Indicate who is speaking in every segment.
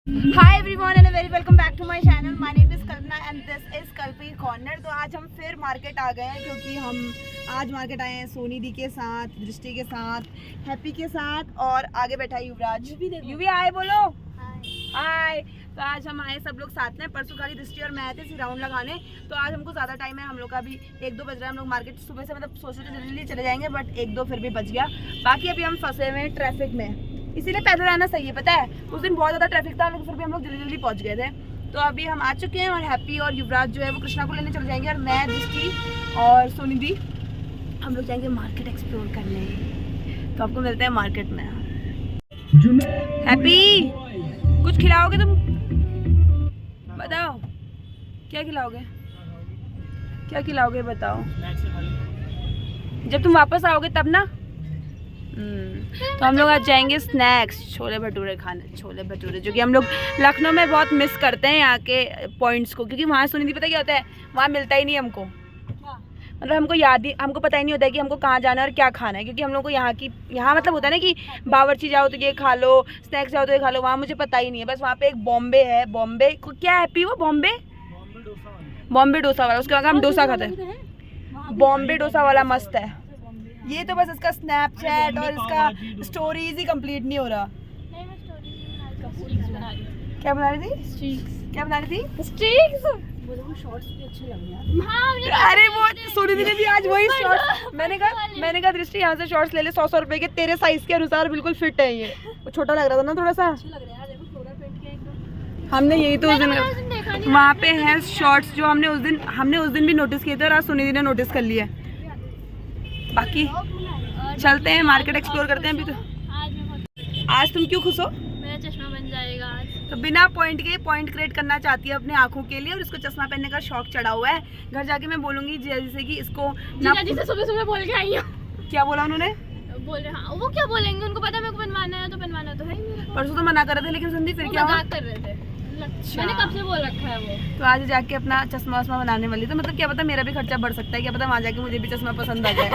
Speaker 1: Hi everyone and a very welcome back to my channel. My name is Kalpana and this is Kalpi Corner. तो आज हम फिर market आ गए हैं क्योंकि हम आज मार्केट आए हैं सोनी दी के साथ, दृष्टि के साथ, हैप्पी के साथ और आगे बैठा है युवराज। युवी हाय बोलो। हाय। तो आज हम आए सब लोग साथ में। परसों खाली दृष्टि और मैं आए थे राउंड लगाने। तो आज हमको ज़्यादा टाइम है, हम लोग का भी 1-2 बज रहा है। हम लोग मार्केट सुबह से मतलब सोच रहे थे जल्दी चले जाएंगे बट 1-2 फिर भी बच गया। बाकी अभी हम फंसे हुए हैं ट्रैफिक में, इसीलिए पैदल आना सही है। पता है उस दिन बहुत ज़्यादा ट्रैफिक था लेकिन फिर भी हम लोग जल्दी पहुंच गए थे। तो अभी हम आ चुके हैं और हैप्पी और युवराज जो है वो कृष्णा को लेने चले जाएंगे और मैं, दृष्टि और सोनी दी हम लोग जाएंगे मार्केट एक्सप्लोर करने। तो आपको मिलते हैं मार्केट में। हैप्पी कुछ खिलाओगे तुम? बताओ क्या खिलाओगे, क्या खिलाओगे बताओ। जब तुम वापस आओगे तब ना। तो हम लोग आज जाएंगे स्नैक्स, छोले भटूरे खाने। छोले भटूरे जो कि हम लोग लखनऊ में बहुत मिस करते हैं यहाँ के पॉइंट्स को, क्योंकि वहाँ सुनी थी पता क्या होता है, वहाँ मिलता ही नहीं हमको। मतलब हमको पता ही नहीं होता है कि हमको कहाँ जाना है और क्या खाना है, क्योंकि हम लोग को यहाँ मतलब होता है ना कि बावर्ची जाओ तो ये खा लो, स्नैक्स जाओ तो ये खा लो। वहाँ मुझे पता ही नहीं है। बस वहाँ पे एक बॉम्बे है, बॉम्बे क्या हैप्पी वो बॉम्बे डोसा वाला, उसके बाद हम डोसा खाते हैं। बॉम्बे डोसा वाला मस्त है। ये तो बस इसका स्नैपचैट और इसका स्टोरीज ही कंप्लीट नहीं हो रहा। क्या बना रही थी? क्या बना रही थी? स्ट्रिक्स। शॉर्ट्स भी अच्छे लग रहे हैं। अरे वो सोनी दी ने भी आज वही शॉर्ट्स। मैंने कहा दृष्टि यहाँ से शॉर्ट्स ले ले 100 रुपए के, तेरे साइज के अनुसार बिल्कुल फिट है। ये वो छोटा लग रहा था ना थोड़ा सा। हमने यही तो उस दिन वहाँ पे है शॉर्ट्स जो हमने उस दिन भी नोटिस किए थे और आज सोनी दी ने नोटिस कर लिया। बाकी चलते हैं मार्केट एक्सप्लोर करते हैं। अभी तो आज तुम क्यों खुश हो?
Speaker 2: मेरा चश्मा बन जाएगा आज।
Speaker 1: तो बिना पॉइंट के पॉइंट क्रिएट करना चाहती है अपने आंखों के लिए और इसको चश्मा पहनने का शौक चढ़ा हुआ है। घर जाके मैं बोलूंगी जैसे कि इसको
Speaker 2: से सुबह बोल के आई हूँ।
Speaker 1: क्या बोला उन्होंने?
Speaker 2: बोल रहे हाँ, वो क्या बोलेंगे, उनको पता मेरे को बनवाना है तो बनवाना तो है ही मेरा।
Speaker 1: परसों तो मना कर रहे थे लेकिन संदीप फिर क्या
Speaker 2: मजाक कर रहे थे। मैंने कब से बोल रखा है वो।
Speaker 1: तो आज जाके अपना चश्मा वश्मा बनाने वाली। तो मतलब क्या पता मेरा भी खर्चा बढ़ सकता है, क्या पता वहाँ जाके मुझे भी चश्मा पसंद आ जाए।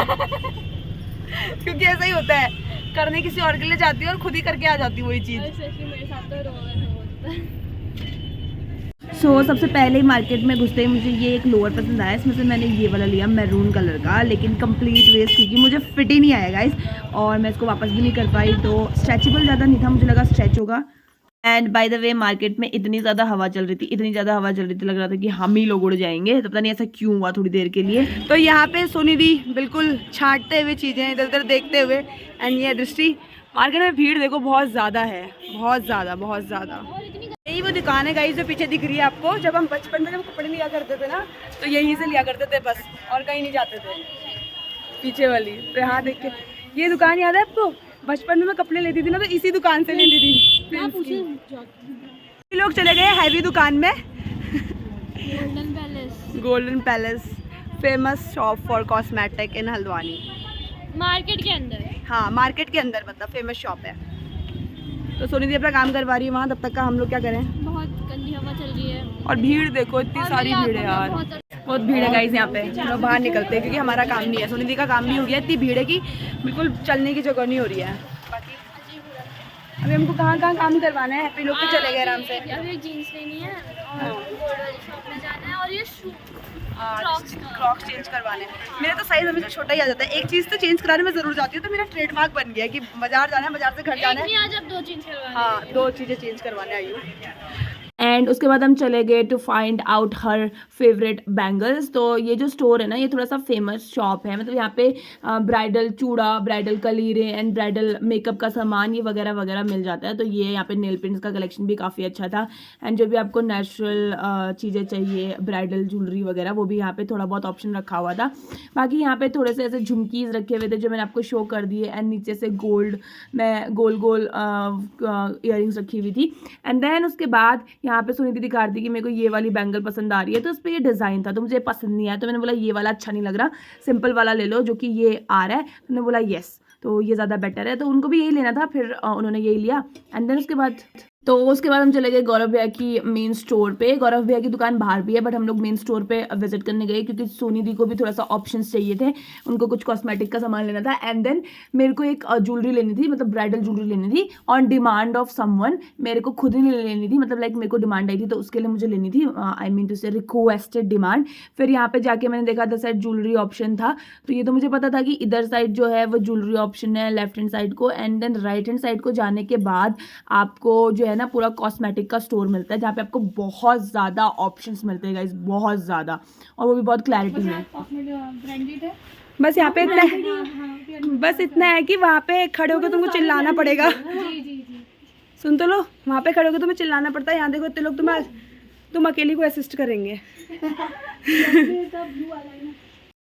Speaker 1: क्योंकि ऐसा ही होता है, करने किसी और के लिए जाती है और खुद ही करके आ जाती है वही चीज़।
Speaker 2: मेरे साथ तो
Speaker 1: सबसे पहले ही मार्केट में घुसते ही मुझे ये एक लोअर पसंद आया। इसमें से मैंने ये वाला लिया मैरून कलर का, लेकिन कंप्लीट वेस्ट क्योंकि मुझे फिट ही नहीं आया गाइस और मैं इसको वापस भी नहीं कर पाई। तो स्ट्रेचेबल ज़्यादा नहीं था, मुझे लगा स्ट्रेच होगा। And by the way market में इतनी ज़्यादा हवा चल रही थी, लग रहा था कि हम ही लोग उड़ जाएंगे। तो पता नहीं ऐसा क्यों हुआ थोड़ी देर के लिए। तो यहाँ पे सोनी दी बिल्कुल छांटते हुए चीज़ें इधर उधर देखते हुए। एंड ये दृष्टि, मार्केट में भीड़ देखो बहुत ज़्यादा है, बहुत ज़्यादा। यही वो दुकान है गाइस जो पीछे दिख रही है आपको। जब हम बचपन में जब कपड़े लिया करते थे ना तो यहीं से लिया करते थे बस, और कहीं नहीं जाते थे। पीछे वाली तो यहाँ देख के ये दुकान याद है आपको? बचपन में मैं कपड़े लेती थी ना तो इसी दुकान से लेती थी। लोग चले गए हैवी दुकान में। Golden palace famous shop for cosmetic in Haldwani.
Speaker 2: Market के अंदर।
Speaker 1: हाँ मार्केट के अंदर मतलब फेमस शॉप है। तो सोनी दी अपना काम करवा रही है वहाँ, तब तक का हम लोग क्या करें।
Speaker 2: बहुत गंदी हवा चल रही है
Speaker 1: और भीड़ देखो, इतनी सारी भीड़ है यार, बहुत भीड़ है गाइस यहाँ पे। हम लोग बाहर निकलते हैं क्योंकि हमारा काम नहीं है, सोनी दी का काम नहीं हो गया। इतनी भीड़ है कि बिल्कुल चलने की जगह नहीं हो रही है। बाकी अभी हमको कहाँ काम करवाना है। हैप्पी लोग तो चले गए आराम से।
Speaker 2: अभी जीन्स लेनी है और गोल्ड वाली शॉप में जाना है और ये
Speaker 1: क्रॉक्स चेंज करवाने। मेरा तो साइज हमेशा छोटा ही आ जाता है। एक चीज़ तो चेंज कराने में ज़रूर जाती हूँ, तो मेरा ट्रेडमार्क बन गया है कि बाजार जाना है, बाजार से घर जाना है।
Speaker 2: आज आप 2 चीज़ करवाने।
Speaker 1: हाँ 2 चीज़ें चेंज करवाने आई हूँ। एंड उसके बाद हम चले गए to find out her favourite bangles. तो ये जो स्टोर है ना ये थोड़ा सा फेमस शॉप है। मतलब यहाँ पे ब्राइडल चूड़ा, ब्राइडल कलीरे एंड ब्राइडल मेकअप का सामान ये वगैरह वगैरह मिल जाता है। तो ये यहाँ पे नेल पेंट्स का कलेक्शन भी काफ़ी अच्छा था। एंड जो भी आपको नेचुरल चीज़ें चाहिए, ब्राइडल ज्वेलरी वगैरह, वो भी यहाँ पे थोड़ा बहुत ऑप्शन रखा हुआ था। बाकी यहाँ पे थोड़े से ऐसे झुमकीज़ रखे हुए थे जो मैंने आपको शो कर दिए। एंड नीचे से गोल ईयरिंग्स रखी हुई थी। एंड देन उसके बाद यहाँ पे सोनी दी दिखा रही थी कि मेरे को ये वाली बैंगल पसंद आ रही है। तो उस पर ये डिज़ाइन था तो मुझे पसंद नहीं आया। तो मैंने बोला ये वाला अच्छा नहीं लग रहा, सिंपल वाला ले लो जो कि ये आ रहा है। तो उन्होंने बोला येस, तो ये ज़्यादा बेटर है। तो उनको भी यही लेना था, फिर उन्होंने यही लिया। एंड देन उसके बाद तो उसके बाद हम चले गए गौरव भैया की मेन स्टोर पे। गौरव भैया की दुकान बाहर भी है बट हम लोग मेन स्टोर पे विजिट करने गए क्योंकि सोनी दी को भी थोड़ा सा ऑप्शंस चाहिए थे, उनको कुछ कॉस्मेटिक का सामान लेना था एंड देन मेरे को एक ज्वेलरी लेनी थी, मतलब ब्राइडल ज्वेलरी लेनी थी ऑन डिमांड ऑफ समवन। मेरे को खुद ही नहीं लेनी थी, मतलब लाइक मेरे को डिमांड आई थी तो उसके लिए मुझे लेनी थी, आई मीन टू से रिक्वेस्टेड डिमांड। फिर यहाँ पे जाके मैंने देखा था साइड ज्वेलरी ऑप्शन था, तो ये तो मुझे पता था कि इधर साइड जो है वो ज्वेलरी ऑप्शन है लेफ्ट हैंड साइड को, and then right hand side को जाने के बाद आपको जो है ना पूरा कॉस्मेटिक का स्टोर मिलता है जहाँ पे आपको बहुत ज़्यादा ऑप्शंस मिलते हैं गाइस, बहुत ज़्यादा, और वो भी बहुत क्लैरिटी में। बस यहाँ पे इतना, बस इतना है कि वहाँ पे खड़े होकर तुमको चिल्लाना पड़ेगा। सुन तो लो, वहाँ पे खड़े होकर तुम्हें चिल्लाना पड़ता है, यहाँ देखो इतने लोग तुम अकेली को असिस्ट करेंगे।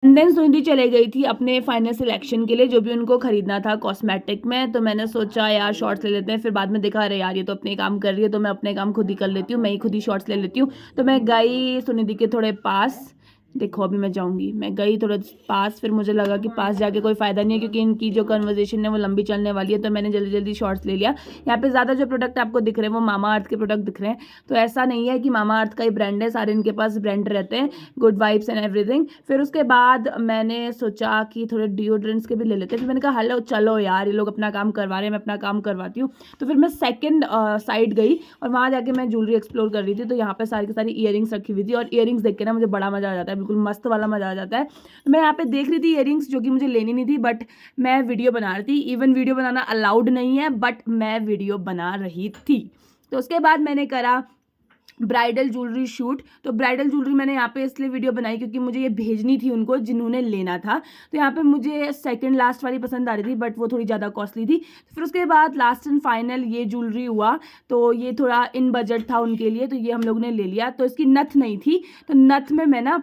Speaker 1: देन सुनिधि चले गई थी अपने फाइनल सिलेक्शन के लिए, जो भी उनको खरीदना था कॉस्मेटिक में। तो मैंने सोचा यार शॉर्ट्स ले लेते हैं, फिर बाद में देखा अरे यार ये तो अपने काम कर रही है तो मैं अपने काम खुद ही कर लेती हूँ, मैं ही खुद ही शॉर्ट्स ले लेती हूँ। तो मैं गई सुनिधि के थोड़े पास, देखो अभी मैं जाऊंगी, मैं गई थोड़ा पास, फिर मुझे लगा कि पास जाके कोई फ़ायदा नहीं है क्योंकि इनकी जो कन्वर्सेशन है वो लंबी चलने वाली है, तो मैंने जल्दी जल्दी शॉर्ट्स ले लिया। यहाँ पे ज़्यादा जो प्रोडक्ट आपको दिख रहे हैं वो मामा अर्थ के प्रोडक्ट दिख रहे हैं, तो ऐसा नहीं है कि मामा अर्थ का ही ब्रांड है, सारे इनके पास ब्रांड रहते हैं, गुड वाइब्स एंड एवरीथिंग। फिर उसके बाद मैंने सोचा कि थोड़े डिओड्रेंट्स के भी ले लेते हैं, फिर मैंने कहा हेलो चलो यार ये लोग अपना काम करवा रहे हैं, मैं अपना काम करवाती हूँ। तो फिर मैं सेकेंड साइड गई और वहाँ जाके मैं ज्वेलरी एक्सप्लोर कर रही थी, तो यहाँ पर सारी की सारी ईयरिंग्स रखी हुई थी, और ईयरिंग्स देख के ना मुझे बड़ा मज़ा आ जाता है, बिल्कुल मस्त वाला आ जाता है। तो मैं यहाँ पे देख रही थी इयरिंग्स जो कि मुझे लेनी नहीं थी, बट मैं वीडियो बना रही थी, इवन वीडियो बनाना अलाउड नहीं है बट मैं वीडियो बना रही थी। तो उसके बाद मैंने करा ब्राइडल ज्वेलरी शूट। तो ब्राइडल ज्वेलरी मैंने यहाँ पे इसलिए वीडियो बनाई क्योंकि मुझे ये भेजनी थी उनको जिन्होंने लेना था, तो यहाँ पे मुझे सेकंड लास्ट वाली पसंद आ रही थी बट वो थोड़ी ज़्यादा कॉस्टली थी। फिर उसके बाद लास्ट एंड फाइनल ये ज्वेलरी हुआ, तो ये थोड़ा इन बजट था उनके लिए, तो ये हम लोग ने ले लिया। तो इसकी नथ नहीं थी, तो नथ में मैं ना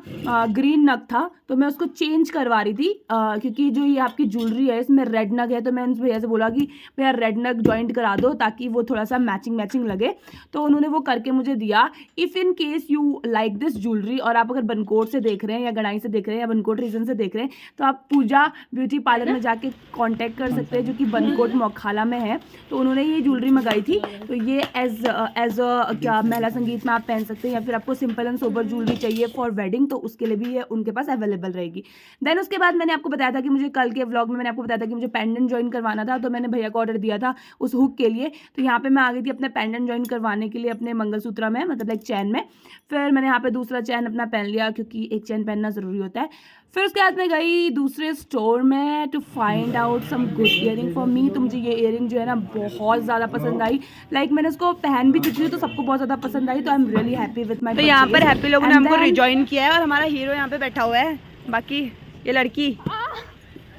Speaker 1: ग्रीन नग था तो मैं उसको चेंज करवा रही थी क्योंकि जो ये आपकी ज्वेलरी है इसमें रेड नग है, तो मैं उस भैया से बोला कि भैया रेड नग ज्वाइंट करा दो ताकि वो थोड़ा सा मैचिंग लगे, तो उन्होंने वो करके मुझे दिया। If in case you like this jewellery और आप अगर बनकोट से देख रहे हैं या गढ़ाई से देख रहे हैं या बनकोट रीजन से देख रहे हैं तो आप पूजा ब्यूटी पार्लर में जाके कांटेक्ट कर सकते हैं जो कि बनकोट मोखाला में है। तो उन्होंने ये ज्वेलरी मंगाई थी, तो ये एज क्या महिला संगीत में आप पहन सकते हैं, या फिर आपको सिंपल एंड सोबर ज्वेलरी चाहिए फॉर वेडिंग तो उसके लिए भी ये उनके पास अवेलेबल रहेगी। देन उसके बाद मैंने आपको बताया था कि मुझे कल के व्लॉग में मैंने आपको बताया था कि मुझे पेंडेंट ज्वाइन करवाना था, तो मैंने भैया को ऑर्डर दिया था उस हुक के लिए। तो यहाँ पे मैं आ गई थी अपने पेंडेंट ज्वाइन करवाने के लिए अपने मंगलसूत्र में, मतलब लाइक चैन में। फिर मैंने यहाँ पे दूसरा चैन अपना पहन लिया क्योंकि एक चैन पहनना ज़रूरी होता है। फिर उसके बाद मैं गई दूसरे स्टोर में to find out some good earring for me. तो मुझे ये ईयरिंग जो है ना बहुत ज़्यादा पसंद आई, लाइक मैंने उसको पहन भी चुकी हूँ तो सबको बहुत ज़्यादा पसंद आई, तो I am really happy with my. तो यहाँ पर हैप्पी लोगों ने हमको रिजॉइन किया है और हमारा हीरो यहाँ पे बैठा हुआ है, बाकी ये लड़की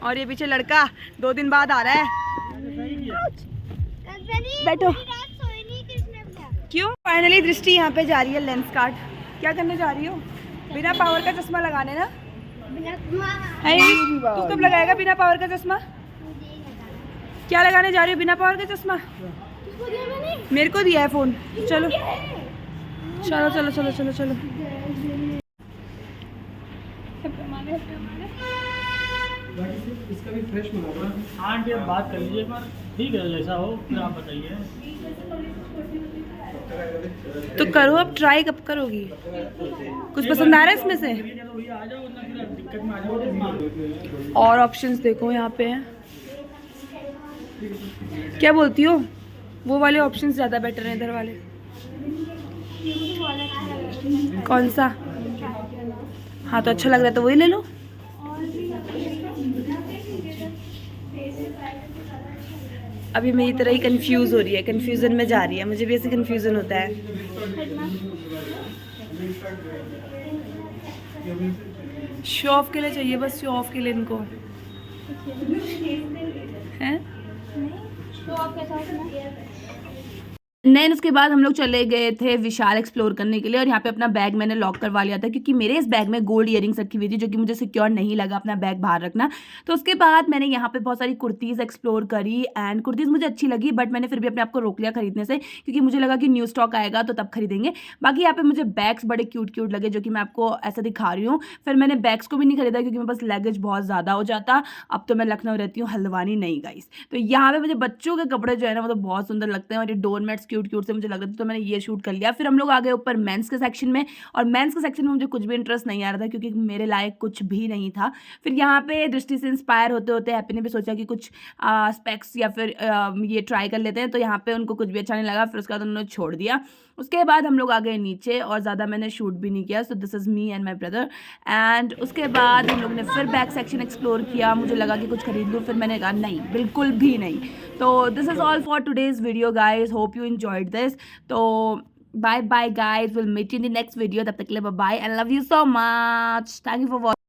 Speaker 1: और ये पीछे लड़का 2 दिन बाद आ रहा है। बैठो। क्यों? फाइनली दृष्टि यहाँ पे जा रही है लेंस कार्ड। क्या करने जा रही हो? बिना पावर का चश्मा लगाने ना? तू कब लगाएगा बिना पावर का चश्मा? क्या लगाने जा रही हो बिना पावर का चश्मा? मेरे को दिया है फोन। चलो चलो चलो चलो चलो चलो।
Speaker 3: इसका भी फ्रेश मंगाओ। हाँ आंटी आप बात कर लीजिए एक बार, ठीक है जैसा हो फिर आप बताइए।
Speaker 1: तो करो अब, ट्राई कब करोगी? कुछ पसंद आ रहा है इसमें से? और ऑप्शंस देखो यहाँ पे हैं, क्या बोलती हो? वो वाले ऑप्शंस ज़्यादा बेटर हैं इधर वाले। कौन सा? हाँ तो अच्छा लग रहा है तो वही ले लो। अभी मेरी तरह ही कंफ्यूज हो रही है, कंफ्यूजन में जा रही है, मुझे भी ऐसे कंफ्यूजन होता है। शो ऑफ के लिए चाहिए, बस शो ऑफ के लिए इनको हैं। देन उसके बाद हम लोग चले गए थे विशाल एक्सप्लोर करने के लिए, और यहाँ पे अपना बैग मैंने लॉक करवा लिया था क्योंकि मेरे इस बैग में गोल्ड ईयरिंग्स रखी हुई थी जो कि मुझे सिक्योर नहीं लगा अपना बैग बाहर रखना। तो उसके बाद मैंने यहाँ पे बहुत सारी कुर्तीज़ एक्सप्लोर करी एंड कुर्तीज़ मुझे अच्छी लगी, बट मैंने फिर भी अपने आप को रोक लिया खरीदने से क्योंकि मुझे लगा कि न्यू स्टॉक आएगा तो तब खरीदेंगे। बाकी यहाँ पे मुझे बैग्स बड़े क्यूट क्यूट लगे जो कि मैं आपको ऐसा दिखा रही हूँ। फिर मैंने बैग्स को भी नहीं खरीदा क्योंकि मेरे पास लगेज बहुत ज़्यादा हो जाता। अब तो मैं लखनऊ रहती हूँ, हल्द्वानी नहीं गाइस। तो यहाँ पे मुझे बच्चों के कपड़े जो है ना वो तो बहुत सुंदर लगते हैं, और ये डोरमेट्स क्यूट क्यूट से मुझे लग रहे थे, तो मैंने ये शूट कर लिया। फिर हम लोग आ गए ऊपर मेंस के सेक्शन में, और मेंस के सेक्शन में मुझे कुछ भी इंटरेस्ट नहीं आ रहा था क्योंकि मेरे लायक कुछ भी नहीं था। फिर यहाँ पे दृष्टि से इंस्पायर होते होते हैप्पी ने भी सोचा कि कुछ स्पेक्स या फिर ये ट्राई कर लेते हैं, तो यहाँ पे उनको कुछ भी अच्छा नहीं लगा, फिर उसके बाद उन्होंने छोड़ दिया। उसके बाद हम लोग आ गए नीचे, और ज़्यादा मैंने शूट भी नहीं किया। So this is me and my brother. And उसके बाद हम लोग ने फिर बैक सेक्शन एक्सप्लोर किया। मुझे लगा कि कुछ खरीद लूँ, फिर मैंने कहा नहीं, बिल्कुल भी नहीं। तो this is all for today's video guys, hope you enjoyed this. तो bye bye guys, will meet you in the next video. तब तक के लिए bye bye and love you so much. Thank you for watching.